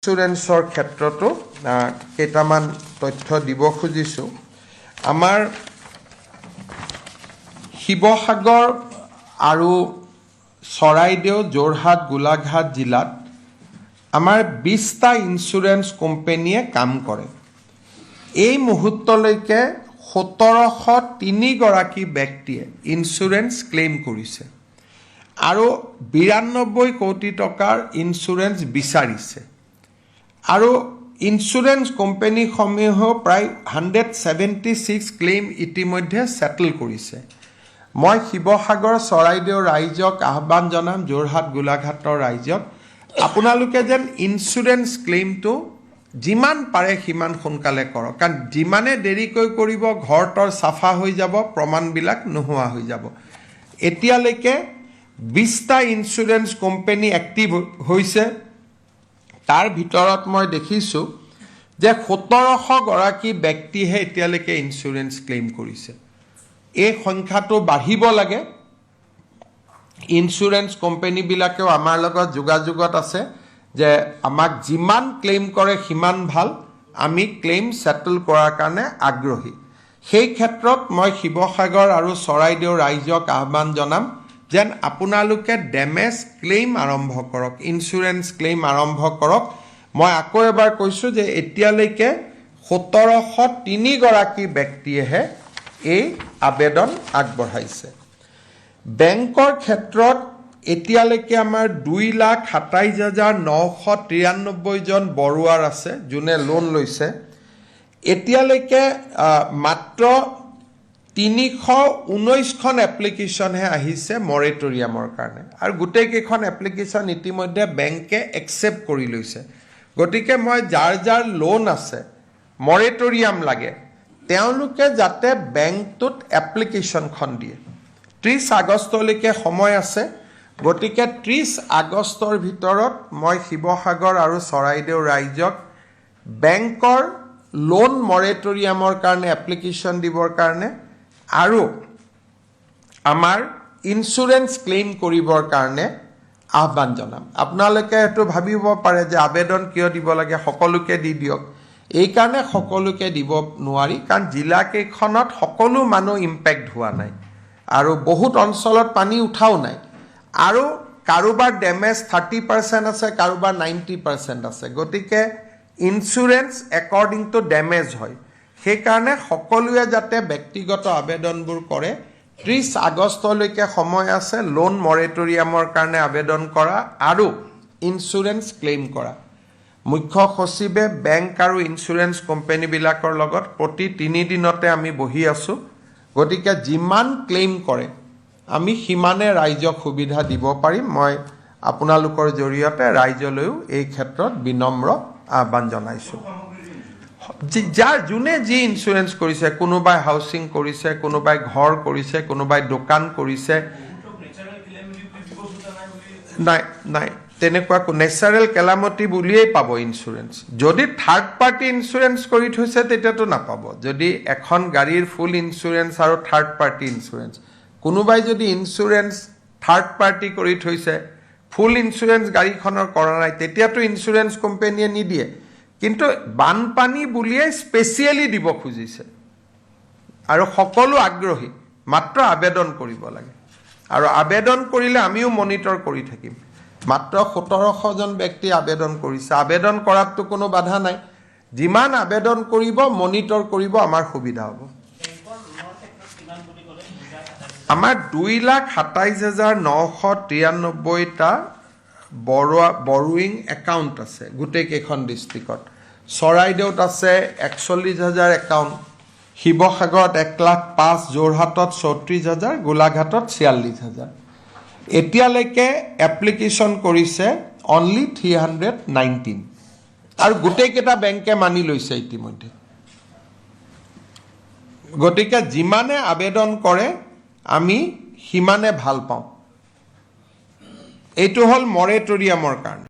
ইন্স্যুৰেন্সৰ ক্ষেত্ৰতো কেইটামান তথ্য দিব খুজিছোঁ। আমাৰ শিৱসাগৰ আৰু চৰাইদেউ, যোৰহাট, গোলাঘাট জিলাত আমাৰ 20টা ইন্স্যুৰেন্স কোম্পানীয়ে কাম কৰে। এই মুহূৰ্তলৈকে 1703 গৰাকী ব্যক্তিয়ে ইন্স্যুৰেন্স ক্লেইম কৰিছে আৰু 92 কোটি টকাৰ ইন্স্যুৰেন্স বিচাৰিছে। আৰু ইন্স্যুৰেন্স কোম্পানীসমূহেও প্ৰায় 176 ক্লেইম ইতিমধ্যে সেটেল কৰিছে। মই শিৱসাগৰ চৰাইদেউ ৰাইজক আহ্বান জনাম, যোৰহাট গোলাঘাটৰ ৰাইজক, আপোনালোকে যেন ইন্স্যুৰেন্স ক্লেইমটো যিমান পাৰে সিমান সোনকালে কৰক, কাৰণ যিমানে দেৰিকৈ কৰিব ঘৰটোৰ চাফা হৈ যাব, প্ৰমাণবিলাক নোহোৱা হৈ যাব। এতিয়ালৈকে 20টা ইন্স্যুৰেন্স কোম্পানী এক্টিভ হৈছে। তাৰ ভিতৰত মই দেখিছোঁ যে 1700 গৰাকী ব্যক্তিহে এতিয়ালৈকে ইন্স্যুৰেন্স ক্লেইম কৰিছে। এই সংখ্যাটো বাঢ়িব লাগে। ইন্স্যুৰেন্স কোম্পানীবিলাকেও আমাৰ লগত যোগাযোগত আছে যে আমাক যিমান ক্লেইম কৰে সিমান ভাল, আমি ক্লেইম সেটেল কৰাৰ কাৰণে আগ্ৰহী। সেই ক্ষেত্ৰত মই শিৱসাগৰ আৰু চৰাইদেউ ৰাইজক আহ্বান জনাম যেন আপোনালোকে ডেমেজ ক্লেইম আৰম্ভ কৰক, ইন্স্যুৰেন্স ক্লেইম আৰম্ভ কৰক। মই আকৌ এবাৰ কৈছোঁ যে এতিয়ালৈকে 1703 গৰাকী ব্যক্তিয়েহে এই আবেদন আগবঢ়াইছে। বেংকৰ ক্ষেত্ৰত এতিয়ালৈকে আমাৰ 2,27,993 জন বৰুৱাৰ আছে যোনে লোন লৈছে। এতিয়ালৈকে মাত্ৰ 319খন এপ্লিকেশ্যনহে আহিছে মৰেটৰিয়ামৰ কাৰণে, আৰু গোটেইকেইখন এপ্লিকেশ্যন ইতিমধ্যে বেংকে একচেপ্ট কৰি লৈছে। গতিকে মই যাৰ লোন আছে, মৰেটৰিয়াম লাগে, তেওঁলোকে যাতে বেংকটোত এপ্লিকেশ্যনখন দিয়ে। 30 আগষ্টলৈকে সময় আছে। গতিকে 30 আগষ্টৰ ভিতৰত মই শিৱসাগৰ আৰু চৰাইদেউ ৰাইজক বেংকৰ লোন মৰেটৰিয়ামৰ কাৰণে এপ্লিকেশ্যন দিবৰ কাৰণে আৰু আমাৰ ইন্স্যুৰেন্স ক্লেইম কৰিবৰ কাৰণে আহ্বান জনাম। আপোনালোকে এইটো ভাবিব পাৰে যে আবেদন কিয় দিব লাগে, সকলোকে দি দিয়ক। এইকাৰণে সকলোকে দিব নোৱাৰি, কাৰণ জিলাকেইখনত সকলো মানুহ ইম্পেক্ট হোৱা নাই আৰু বহুত অঞ্চলত পানী উঠাও নাই, আৰু কাৰোবাৰ ডেমেজ 30% আছে, কাৰোবাৰ 90% আছে। গতিকে ইন্স্যুৰেন্স একৰ্ডিং টু ডেমেজ হয়। সেইকাৰণে সকলোৱে যাতে ব্যক্তিগত আবেদনবোৰ কৰে। 30 আগষ্টলৈকে সময় আছে লোন মৰেটৰিয়ামৰ কাৰণে আবেদন কৰা আৰু ইন্স্যুৰেন্স ক্লেইম কৰা। মুখ্য সচিবে বেংক আৰু ইন্স্যুৰেন্স কোম্পানীবিলাকৰ লগত প্ৰতি 3 দিনতে আমি বহি আছোঁ। গতিকে যিমান ক্লেইম কৰে আমি সিমানে ৰাইজক সুবিধা দিব পাৰিম। মই আপোনালোকৰ জৰিয়তে ৰাইজলৈও এই ক্ষেত্ৰত বিনম্ৰ আহ্বান জনাইছোঁ। যোনে যি ইন্স্যুৰেন্স কৰিছে, কোনোবাই হাউচিং কৰিছে, কোনোবাই ঘৰ কৰিছে, কোনোবাই দোকান কৰিছে, নাই তেনেকুৱা নেচাৰেল কেলামিটি বুলিয়েই পাব ইন্স্যুৰেন্স। যদি থাৰ্ড পাৰ্টি ইন্স্যুৰেন্স কৰি থৈছে তেতিয়াতো নাপাব। যদি এখন গাড়ীৰ ফুল ইন্স্যুৰেন্স আৰু থাৰ্ড পাৰ্টি ইন্স্যুৰেন্স, কোনোবাই যদি ইন্স্যুৰেন্স থাৰ্ড পাৰ্টি কৰি থৈছে, ফুল ইন্স্যুৰেন্স গাড়ীখনৰ কৰা নাই, তেতিয়াতো ইন্স্যুৰেন্স কোম্পানীয়ে নিদিয়ে। কিন্তু বানপানী বুলিয়েই স্পেচিয়েলি দিব খুজিছে আৰু সকলো আগ্ৰহী, মাত্ৰ আবেদন কৰিব লাগে। আৰু আবেদন কৰিলে আমিও মনিটৰ কৰি থাকিম। মাত্ৰ 1700 জন ব্যক্তি আবেদন কৰিছে। আবেদন কৰাততো কোনো বাধা নাই। যিমান আবেদন কৰিব মনিটৰ কৰিব, আমাৰ সুবিধা হ'ব। আমাৰ 2,27,993টা বৰোয়িং একাউণ্ট আছে গোটেইকেইখন ডিষ্ট্ৰিক্টত। চৰাইদেউত আছে 41,000 একাউণ্ট, শিৱসাগৰত 1,05,000, যোৰহাটত 34,000, গোলাঘাটত 46,000। এতিয়ালৈকে এপ্লিকেশ্যন কৰিছে অনলি 319, আৰু গোটেইকেইটা বেংকে মানি লৈছে ইতিমধ্যে। গতিকে যিমানে আবেদন কৰে আমি সিমানে ভাল পাওঁ। এইটো হ'ল মৰেটৰিয়ামৰ কাৰণে।